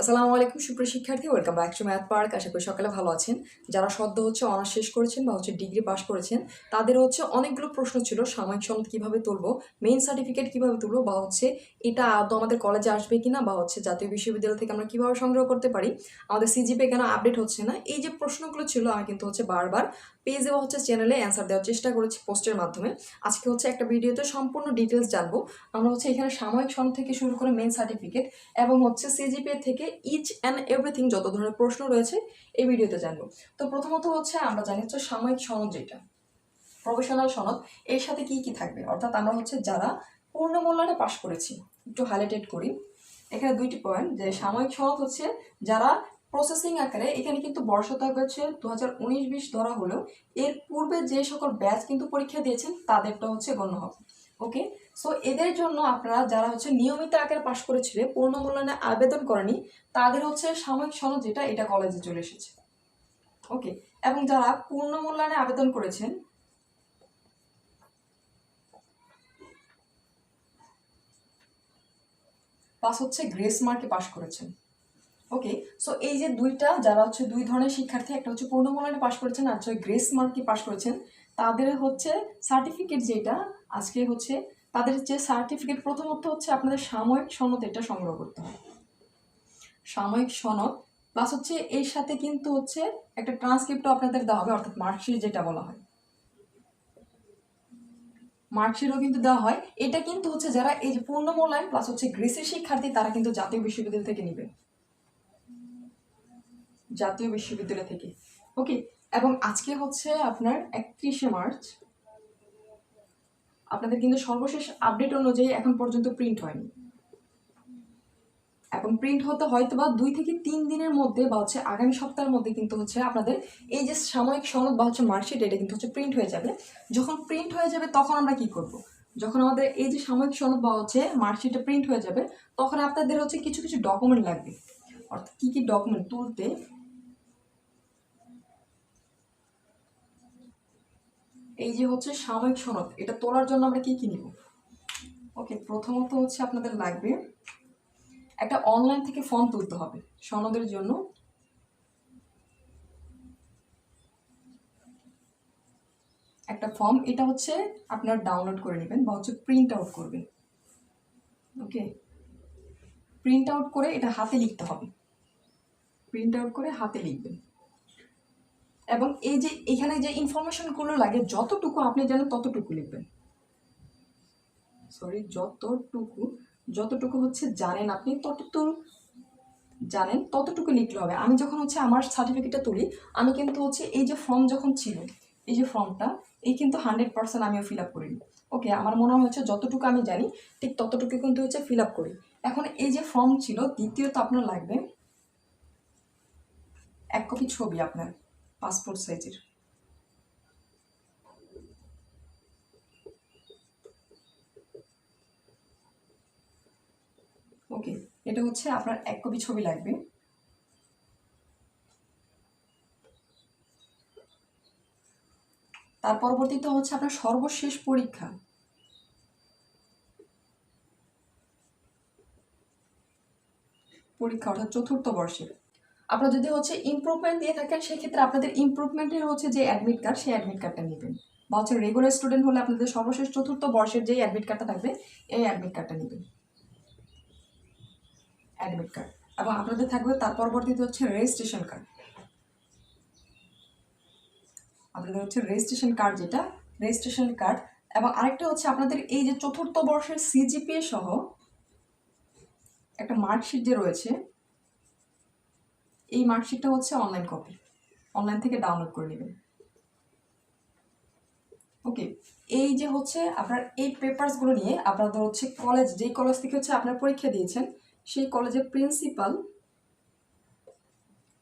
আসসালামু আলাইকুম সুপ্রিয় শিক্ষার্থী, welcome back to math park. আশা করি সকালে ভালো আছেন। যারা সদ্য অনার্স শেষ করেছেন বা ডিগ্রি পাস করেছেন, তাদের অনেকগুলো প্রশ্ন ছিল। সাময়িক সনদ কিভাবে তুলবো, মেইন সার্টিফিকেট কিভাবে তুলবো, বা এটা আদৌ আমাদের কলেজে আসবে কিনা, বা জাতীয় বিশ্ববিদ্যালয় থেকে আমরা কিভাবে সংগ্রহ করতে পারি, আমাদের সিজিপিএ কেন আপডেট হচ্ছে না, এই যে প্রশ্নগুলো ছিল আমি কিন্তু বারবার পেজে বা চ্যানেলে অ্যান্সার দেওয়ার চেষ্টা করেছি পোস্টের মাধ্যমে। আজকে একটা ভিডিওতে সম্পূর্ণ ডিটেলস জানবো আমরা। এখানে সাময়িক সনদ থেকে শুরু করে মেইন সার্টিফিকেট এবং সিজিপিএ থেকে ইচ অ্যান্ড এভরিথিং যত ধরনের প্রশ্ন রয়েছে এই ভিডিওতে জানবো। তো প্রথমত আমরা জানি সাময়িক সনদ, যেটা প্রফেশনাল সনদ, এর সাথে কি কি থাকবে, অর্থাৎ আমরা যারা পূর্ণ মূল্যায়নে পাশ করেছি। একটু হাইলাইটেড করি এখানে দুইটি পয়েন্ট, যে সাময়িক সনদ যারা প্রসেসিং আকারে, এখানে কিন্তু বর্ষতা 2019-20 ধরা হলেও এর পূর্বে যে সকল ব্যাচ কিন্তু পরীক্ষা দিয়েছেন তাদেরটা গণ্য হবে। ওকে, সো এদের জন্য আপনারা যারা নিয়মিত আকারে পাশ করেছিল, পূর্ণ মূল্যায়নে আবেদন করেনি, তাদের সাময়িক সনদ যেটা, এটা কলেজে চলে এসেছে। ওকে, এবং যারা পূর্ণ মূল্যায়নে আবেদন করেছেন প্লাস গ্রেস মার্কে পাশ করেছেন। ওকে, সো এই যে দুইটা, যারা দুই ধরনের শিক্ষার্থী, একটা পূর্ণ মূল্যায়নে পাশ করেছেন আর গ্রেস মার্কে পাশ করেছেন, তাদের সার্টিফিকেট যেটা আজকে তাদের যে সার্টিফিকেট, প্রথমত আপনাদের সাময়িক সনদ এটা সংগ্রহ করতে হবে। সাময়িক সনদ প্লাস এর সাথে কিন্তু একটা ট্রান্সক্রিপ্টও আপনাদের দেওয়া হবে, অর্থাৎ মার্কশিট যেটা বলা হয়, মার্কশিটও কিন্তু দেওয়া হয়। এটা কিন্তু যারা এই যে পূর্ণ মূল্যায়ন প্লাস গ্রেসের শিক্ষার্থী, তারা কিন্তু জাতীয় বিশ্ববিদ্যালয় থেকে নেবে, জাতীয় বিশ্ববিদ্যালয় থেকে। ওকে, এবং আজকে আপনার 31শে মার্চ, আপনাদের কিন্তু সর্বশেষ আপডেট অনুযায়ী এখন পর্যন্ত প্রিন্ট হয়নি। এখন প্রিন্ট হতে হয়তো বা 2 থেকে 3 দিনের মধ্যে বা আগামী সপ্তাহের মধ্যে কিন্তু আপনাদের এই যে সাময়িক সনদ বা মার্কশিট, এটা কিন্তু প্রিন্ট হয়ে যাবে। যখন প্রিন্ট হয়ে যাবে তখন আমরা কি করব, যখন আমাদের এই যে সাময়িক সনদ বা মার্কশিটটা প্রিন্ট হয়ে যাবে, তখন আপনাদের কিছু কিছু ডকুমেন্ট লাগবে। অর্থাৎ কি কি ডকুমেন্ট তুলতে, এই যে সাময়িক সনদ, এটা তোলার জন্য আমরা কি কি নিব। ওকে, প্রথমত আপনাদের লাগবে একটা অনলাইন থেকে ফর্ম তুলতে হবে সনদের জন্য। একটা ফর্ম, এটা আপনার ডাউনলোড করে নেবেন বা প্রিন্ট আউট করবেন। ওকে, প্রিন্ট আউট করে এটা হাতে লিখতে হবে, প্রিন্ট আউট করে হাতে লিখবেন। এবং এই যে এখানে যে ইনফরমেশনগুলো লাগে, যতটুকু আপনি জানেন ততটুকু লিখবেন। সরি, যতটুকু জানেন আপনি, ততটুকু লিখলে হবে। আমি যখন আমার সার্টিফিকেটটা তুলি, আমি কিন্তু এই যে ফর্ম যখন ছিল, এই যে ফর্মটা, এই কিন্তু 100% আমিও ফিল আপ করিনি। ওকে, আমার মনে হচ্ছে যতটুকু আমি জানি ঠিক ততটুকু কিন্তু ফিল আপ করি। এখন এই যে ফর্ম ছিল, দ্বিতীয়ত আপনার লাগবে 1 কপি ছবি, আপনার পাসপোর্ট সাইজের। ওকে, এটা আপনার 1 কপি ছবি লাগবে। তার পরবর্তীতে আপনার সর্বশেষ পরীক্ষা, অর্থাৎ 4র্থ বর্ষের। আপনারা যদি ইমপ্রুভমেন্ট দিয়ে থাকেন, সেক্ষেত্রে আপনাদের ইমপ্রুভমেন্টের যে অ্যাডমিট কার্ড, সেই অ্যাডমিট কার্ডটা নেবেন। বা রেগুলার স্টুডেন্ট হলে আপনাদের সর্বশেষ 4র্থ বর্ষের যে অ্যাডমিট কার্ডটা থাকবে, এই অ্যাডমিট কার্ডটা নেবেন, অ্যাডমিট কার্ড। এবং আপনাদের থাকবে তার পরবর্তীতে রেজিস্ট্রেশন কার্ড। আপনাদের রেজিস্ট্রেশন কার্ড, যেটা রেজিস্ট্রেশন কার্ড। এবং আরেকটা আপনাদের এই যে 4র্থ বর্ষের সিজিপিএ সহ একটা মার্কশিট যে রয়েছে, এই মার্কশিটটা অনলাইন কপি, অনলাইন থেকে ডাউনলোড করে নেবেন। ওকে, এই যে আপনার এই পেপারসগুলো নিয়ে আপনাদের কলেজ, যেই কলেজ থেকে আপনার পরীক্ষা দিয়েছেন, সেই কলেজের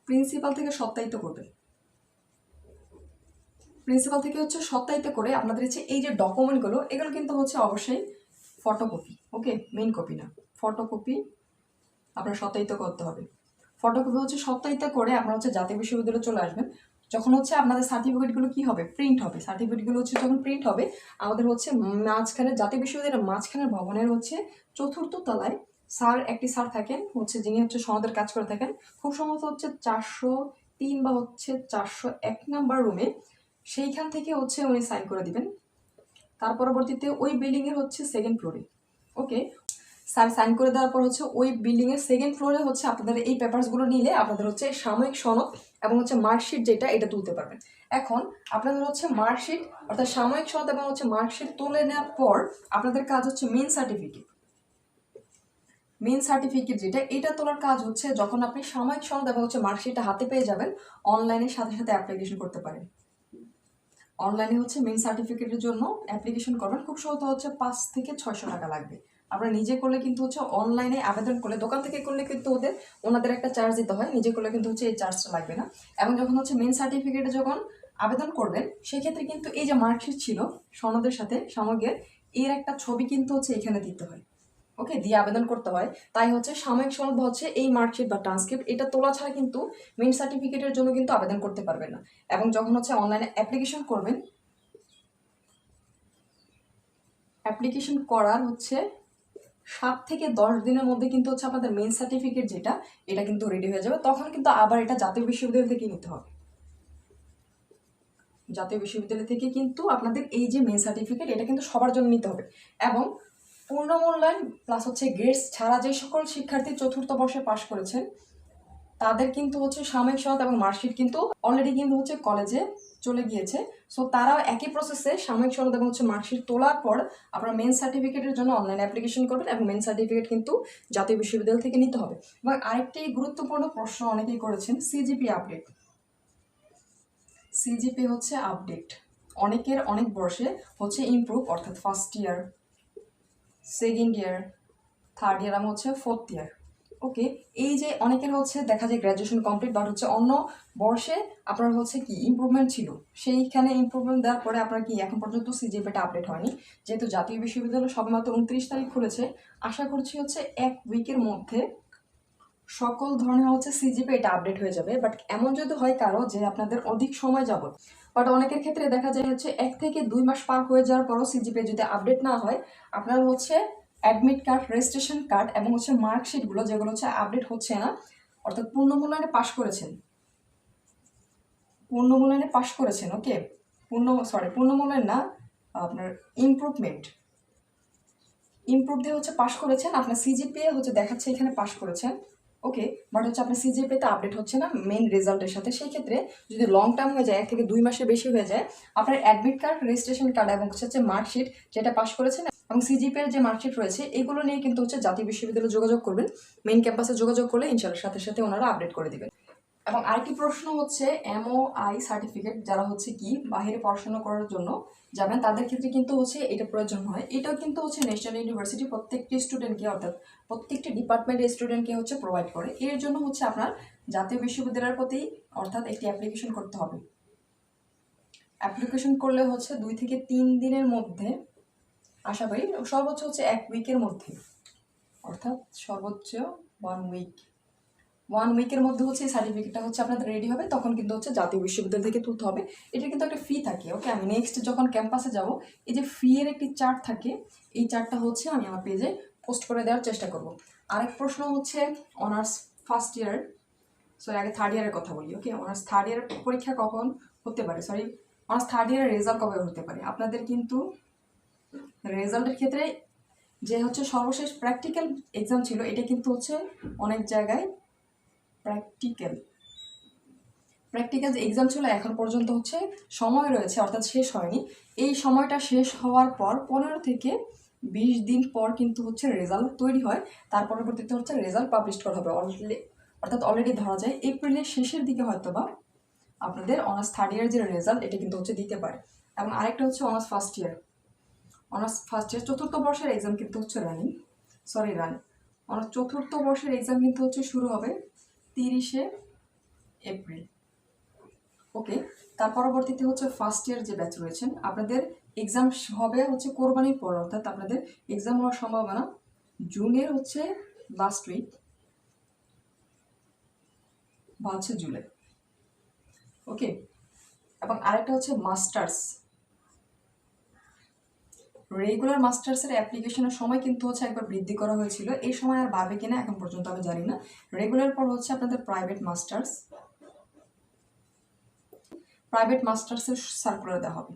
প্রিন্সিপাল থেকে সত্যায়িত করবেন। প্রিন্সিপাল থেকে সত্যায়িত করে আপনাদের এই যে ডকুমেন্টগুলো, এগুলো কিন্তু অবশ্যই ফটোকপি। ওকে, মেইন কপি না, ফটোকপি আপনার সত্যায়িত করতে হবে। ফটোকপি সত্যায়িত করে আপনারা জাতীয় বিশ্ববিদ্যালয়ে চলে আসবেন। যখন আপনাদের সার্টিফিকেটগুলো কি হবে, প্রিন্ট হবে। সার্টিফিকেটগুলো যখন প্রিন্ট হবে, আমাদের মাঝখানে, জাতীয় বিশ্ববিদ্যালয়ের মাঝখানের ভবনের 4র্থ তলায় স্যার একটি স্যার থাকেন হচ্ছে, যিনি হচ্ছে সনদের কাজ করে থাকেন, খুব সম্ভবত হচ্ছে 403 বা হচ্ছে 401 নাম্বার রুমে। সেইখান থেকে হচ্ছে উনি সাইন করে দিবেন। তার পরবর্তীতে ওই বিল্ডিং এর হচ্ছে সেকেন্ড ফ্লোরে, ওকে, স্যার সাইন করে দেওয়ার পর হচ্ছে ওই বিল্ডিং এর সেকেন্ড ফ্লোরে হচ্ছে আপনাদের এই পেপারসগুলো নিলে আপনাদের হচ্ছে সাময়িক সনদ এবং হচ্ছে মার্কশিট যেটা এটা তুলতে পারবেন। এখন আপনাদের হচ্ছে মার্কশিট অর্থাৎ সাময়িক সনদ এবং হচ্ছে মার্কশিট তুলে নেওয়ার পর আপনাদের কাজ হচ্ছে মেন সার্টিফিকেট। মেন সার্টিফিকেট যেটা, এটা তোলার কাজ হচ্ছে যখন আপনি সাময়িক সনদ এবং হচ্ছে মার্কশিটটা হাতে পেয়ে যাবেন, অনলাইনের সাথে সাথে অ্যাপ্লিকেশন করতে পারেন। অনলাইনে হচ্ছে মেন সার্টিফিকেটের জন্য অ্যাপ্লিকেশন করবেন, খুব সহজ হচ্ছে 5 থেকে 600 টাকা লাগবে। আপনারা নিজে করলে কিন্তু হচ্ছে অনলাইনে আবেদন করলে, দোকান থেকে করলে কিন্তু ওনাদের একটা চার্জ দিতে হয়, নিজে করলে কিন্তু হচ্ছে এই চার্জটা লাগবে না। এবং যখন হচ্ছে মেন সার্টিফিকেটে যখন আবেদন করবেন, সেক্ষেত্রে কিন্তু এই যে মার্কশিট ছিল সনদের সাথে সাময়িকের, এর একটা ছবি কিন্তু হচ্ছে এখানে দিতে হয়, ওকে, দিয়ে আবেদন করতে হয়। তাই হচ্ছে সাময়িক সনদ বা হচ্ছে এই মার্কশিট বা ট্রান্সক্রিপ্ট এটা তোলা ছাড়া কিন্তু মেন সার্টিফিকেটের জন্য কিন্তু আবেদন করতে পারবেন না। এবং যখন হচ্ছে অনলাইনে অ্যাপ্লিকেশন করবেন, অ্যাপ্লিকেশন করার হচ্ছে 7 থেকে 10 দিনের মধ্যে কিন্তু হচ্ছে আপনাদের মেন সার্টিফিকেট যেটা, এটা কিন্তু রেডি হয়ে যাবে। তখন কিন্তু আবার এটা জাতীয় বিশ্ববিদ্যালয় থেকে নিতে হবে। জাতীয় বিশ্ববিদ্যালয় থেকে কিন্তু আপনাদের এই যে মেন সার্টিফিকেট এটা কিন্তু সবার জন্য নিতে হবে। এবং পূর্ণ মূল্যায়ন প্লাস হচ্ছে গ্রেডস ছাড়া যে সকল শিক্ষার্থী চতুর্থ বর্ষে পাশ করেছেন, তাদের কিন্তু হচ্ছে সাময়িক সনদ এবং মার্কশিট কিন্তু অলরেডি কিন্তু হচ্ছে কলেজে চলে গিয়েছে। সো তারাও একই প্রসেসে সাময়িক সনদ এবং হচ্ছে মার্কশিট তোলার পর আপনারা মেন সার্টিফিকেটের জন্য অনলাইন অ্যাপ্লিকেশন করবেন এবং মেন সার্টিফিকেট কিন্তু জাতীয় বিশ্ববিদ্যালয় থেকে নিতে হবে। এবং আরেকটি গুরুত্বপূর্ণ প্রশ্ন অনেকেই করেছেন, সিজিপি আপডেট। সিজিপি হচ্ছে আপডেট, অনেকের অনেক বর্ষে হচ্ছে ইমপ্রুভ, অর্থাৎ first year, second year, third year এবং হচ্ছে ফোর্থ ইয়ার, ওকে, এই যে অনেকের হচ্ছে দেখা যায় গ্র্যাজুয়েশন কমপ্লিট বাট হচ্ছে অন্য বর্ষে আপনার হচ্ছে কি ইমপ্রুভমেন্ট ছিল, সেইখানে ইমপ্রুভমেন্ট দেওয়ার পরে আপনার কি এখন পর্যন্ত সিজিপিটা আপডেট হয়নি। যেহেতু জাতীয় বিশ্ববিদ্যালয় সবেমাত্র 29 তারিখ খুলেছে, আশা করছি হচ্ছে 1 উইকের মধ্যে সকল ধরনের হচ্ছে সিজিপি এটা আপডেট হয়ে যাবে। বাট এমন যদি হয় কারো যে আপনাদের অধিক সময় যাবত, বাট অনেকের ক্ষেত্রে দেখা যায় হচ্ছে 1 থেকে 2 মাস পার হয়ে যাওয়ার পরও সিজিপি যদি আপডেট না হয়, আপনার হচ্ছে অ্যাডমিট কার্ড, রেজিস্ট্রেশন কার্ড এবং হচ্ছে মার্কশিটগুলো যেগুলো হচ্ছে আপডেট হচ্ছে না, অর্থাৎ পূর্ণ মূল্যায়নে পাশ করেছেন, ওকে, পূর্ণ মূল্যায়ন না, আপনার ইমপ্রুভ দিয়ে হচ্ছে পাশ করেছেন, আপনার সিজিপিএ হচ্ছে দেখাচ্ছে এখানে পাশ করেছেন, ওকে, বাট হচ্ছে আপনার সিজিপিএতে আপডেট হচ্ছে না মেন রেজাল্টের সাথে। সেই ক্ষেত্রে যদি লং টার্ম হয়ে যায়, 1 থেকে 2 মাসের বেশি হয়ে যায়, আপনার অ্যাডমিট কার্ড, রেজিস্ট্রেশন কার্ড এবং হচ্ছে মার্কশিট যেটা পাশ করেছেন এবং সিজিপিএর যে মার্কশিট রয়েছে, এগুলো নিয়ে কিন্তু হচ্ছে জাতীয় বিশ্ববিদ্যালয়ে যোগাযোগ করবেন। মেইন ক্যাম্পাসে যোগাযোগ করলে ইনশাআল্লাহ সাথে সাথে ওনারা আপডেট করে দিবেন। এবং আরেকটি প্রশ্ন হচ্ছে এমওআই সার্টিফিকেট, যারা হচ্ছে কি বাইরে পড়াশোনা করার জন্য যাবেন তাদের ক্ষেত্রে কিন্তু হচ্ছে এটা প্রয়োজন হয়। এটাও কিন্তু হচ্ছে ন্যাশনাল ইউনিভার্সিটি প্রত্যেকটি স্টুডেন্টকে, অর্থাৎ প্রত্যেকটি ডিপার্টমেন্টের স্টুডেন্টকে হচ্ছে প্রোভাইড করে। এর জন্য হচ্ছে আপনার জাতীয় বিশ্ববিদ্যালয়ের প্রতি অর্থাৎ একটি অ্যাপ্লিকেশন করতে হবে। অ্যাপ্লিকেশন করলে হচ্ছে 2 থেকে 3 দিনের মধ্যে, আশা করি সর্বোচ্চ হচ্ছে 1 উইকের মধ্যে, অর্থাৎ সর্বোচ্চ 1 উইকের মধ্যে হচ্ছে এই সার্টিফিকেটটা হচ্ছে আপনাদের রেডি হবে। তখন কিন্তু হচ্ছে জাতীয় বিশ্ববিদ্যালয় থেকে তুলতে হবে। এটা কিন্তু একটা ফি থাকে, ওকে, আমি নেক্সট যখন ক্যাম্পাসে যাব, এই যে ফি এর একটি চার্ট থাকে, এই চার্টটা হচ্ছে আমি আমার পেজে পোস্ট করে দেওয়ার চেষ্টা করব। আরেক প্রশ্ন হচ্ছে অনার্স ফার্স্ট ইয়ার, সরি আগে থার্ড ইয়ারের কথা বলি, ওকে, অনার্স থার্ড ইয়ারের পরীক্ষা কখন হতে পারে, সরি অনার্স থার্ড ইয়ারের রেজাল্ট কবে হতে পারে। আপনাদের কিন্তু রেজাল্টের ক্ষেত্রে যে হচ্ছে সর্বশেষ প্র্যাকটিক্যাল এক্সাম ছিল, এটা কিন্তু হচ্ছে অনেক জায়গায় প্র্যাকটিক্যাল যে এক্সাম ছিল এখন পর্যন্ত হচ্ছে সময় রয়েছে, অর্থাৎ শেষ হয়নি। এই সময়টা শেষ হওয়ার পর 15 থেকে 20 দিন পর কিন্তু হচ্ছে রেজাল্ট তৈরি হয়। তার পরবর্তীতে হচ্ছে রেজাল্ট পাবলিশ করা হবে অর্থাৎ অলরেডি ধরা যায় এপ্রিলের শেষের দিকে হয়তো বা আপনাদের অনার্স থার্ড ইয়ার যে রেজাল্ট এটা কিন্তু হচ্ছে দিতে পারে। এবং আরেকটা হচ্ছে অনার্স ফার্স্ট ইয়ার চতুর্থ বর্ষের এক্সাম কিন্তু হচ্ছে অনার্স চতুর্থ বর্ষের এক্সাম কিন্তু হচ্ছে শুরু হবে 30শে এপ্রিল, ওকে। তার পরবর্তীতে হচ্ছে ফার্স্ট ইয়ার যে ব্যাচ রয়েছেন, আপনাদের এক্সাম হবে হচ্ছে কোরবানির পর, অর্থাৎ আপনাদের এক্সাম হওয়ার সম্ভাবনা জুনের হচ্ছে লাস্ট উইক বা হচ্ছে জুলাই, ওকে। এবং আরেকটা হচ্ছে মাস্টার্স রেগুলার মাস্টার্সের অ্যাপ্লিকেশনের সময় কিন্তু হচ্ছে একবার বৃদ্ধি করা হয়েছিল, এই সময় আর বাড়বে কিনা এখন পর্যন্ত আমি জানি না। রেগুলার পর হচ্ছে আপনাদের প্রাইভেট মাস্টার্সের সার্কুলার দেওয়া হবে।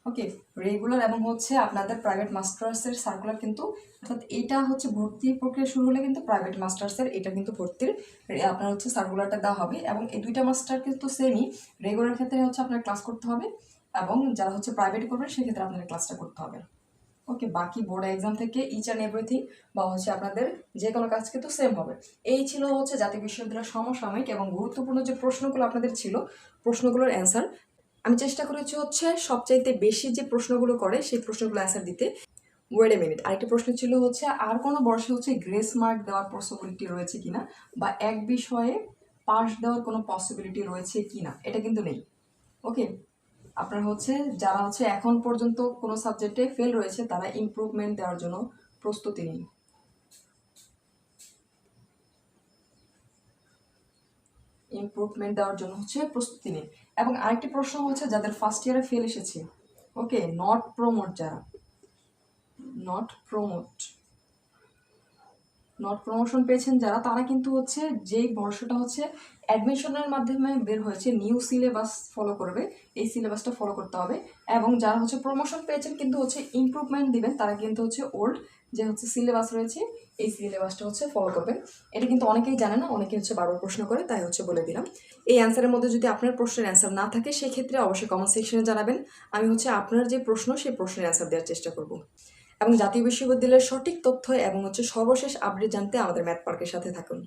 ওকে, রেগুলার এবং হচ্ছে আপনাদের প্রাইভেট মাস্টার্সের সার্কুলার কিন্তু, অর্থাৎ এটা হচ্ছে ভর্তি প্রক্রিয়া শুরু হলে কিন্তু প্রাইভেট মাস্টার্সের এটা কিন্তু ভর্তির আপনার হচ্ছে সার্কুলারটা দেওয়া হবে। এবং এই দুইটা মাস্টার কিন্তু সেমই, রেগুলার ক্ষেত্রে হচ্ছে আপনার ক্লাস করতে হবে এবং যারা হচ্ছে প্রাইভেট করবেন সেক্ষেত্রে আপনাদের ক্লাসটা করতে হবে। ওকে, বাকি বোর্ড এক্সাম থেকে ইচ অ্যান্ড এভরিথিং বা হচ্ছে আপনাদের যে কোনো কাজ কিন্তু সেম হবে। এই ছিল হচ্ছে জাতীয় বিশ্ববিদ্যালয়ের সমসাময়িক এবং গুরুত্বপূর্ণ যে প্রশ্নগুলো আপনাদের ছিল, প্রশ্নগুলোর অ্যান্সার আমি চেষ্টা করেছি হচ্ছে সবচাইতে বেশি যে প্রশ্নগুলো করে সেই প্রশ্নগুলো অ্যান্সার দিতে। ওয়েট এ মিনিট, আরেকটা প্রশ্ন ছিল হচ্ছে আর কোনো বর্ষে হচ্ছে গ্রেস মার্ক দেওয়ার পসিবিলিটি রয়েছে কিনা, বা এক বিষয়ে পাস দেওয়ার কোনো পসিবিলিটি রয়েছে কিনা, এটা কিন্তু নেই। ওকে, আপনার হচ্ছে যারা হচ্ছে এখন পর্যন্ত কোনো সাবজেক্টে ফেল রয়েছে তারা ইমপ্রুভমেন্ট দেওয়ার জন্য প্রস্তুতি নিন। ইমপ্রুভমেন্ট দেওয়ার জন্য হচ্ছে প্রস্তুতি নিন। এবং আরেকটি প্রশ্ন হচ্ছে যাদের ফার্স্ট ইয়ারে ফেল এসেছে, ওকে, নট প্রমোট, যারা নট প্রমোশন পেয়েছেন যারা, তারা কিন্তু হচ্ছে যেই বর্ষটা হচ্ছে অ্যাডমিশনের মাধ্যমে বের হয়েছে নিউ সিলেবাস ফলো করবে, এই সিলেবাসটা ফলো করতে হবে। এবং যারা হচ্ছে প্রমোশন পেয়েছেন কিন্তু হচ্ছে ইমপ্রুভমেন্ট দিবেন, তারা কিন্তু হচ্ছে ওল্ড যে হচ্ছে সিলেবাস রয়েছে এই সিলেবাসটা হচ্ছে ফলো করবেন। এটা কিন্তু অনেকেই জানে না, অনেকে হচ্ছে বারবার প্রশ্ন করে, তাই হচ্ছে বলে দিলাম। এই অ্যান্সারের মধ্যে যদি আপনার প্রশ্নের অ্যান্সার না থাকে সেক্ষেত্রে অবশ্যই কমেন্ট সেকশনে জানাবেন, আমি হচ্ছে আপনার যে প্রশ্ন সেই প্রশ্নের অ্যান্সার দেওয়ার চেষ্টা করব। এবং জাতীয় বিশ্ববিদ্যালয়ের সঠিক তথ্য এবং হচ্ছে সর্বশেষ আপডেট জানতে আমাদের ম্যাথ পার্কের সাথে থাকুন।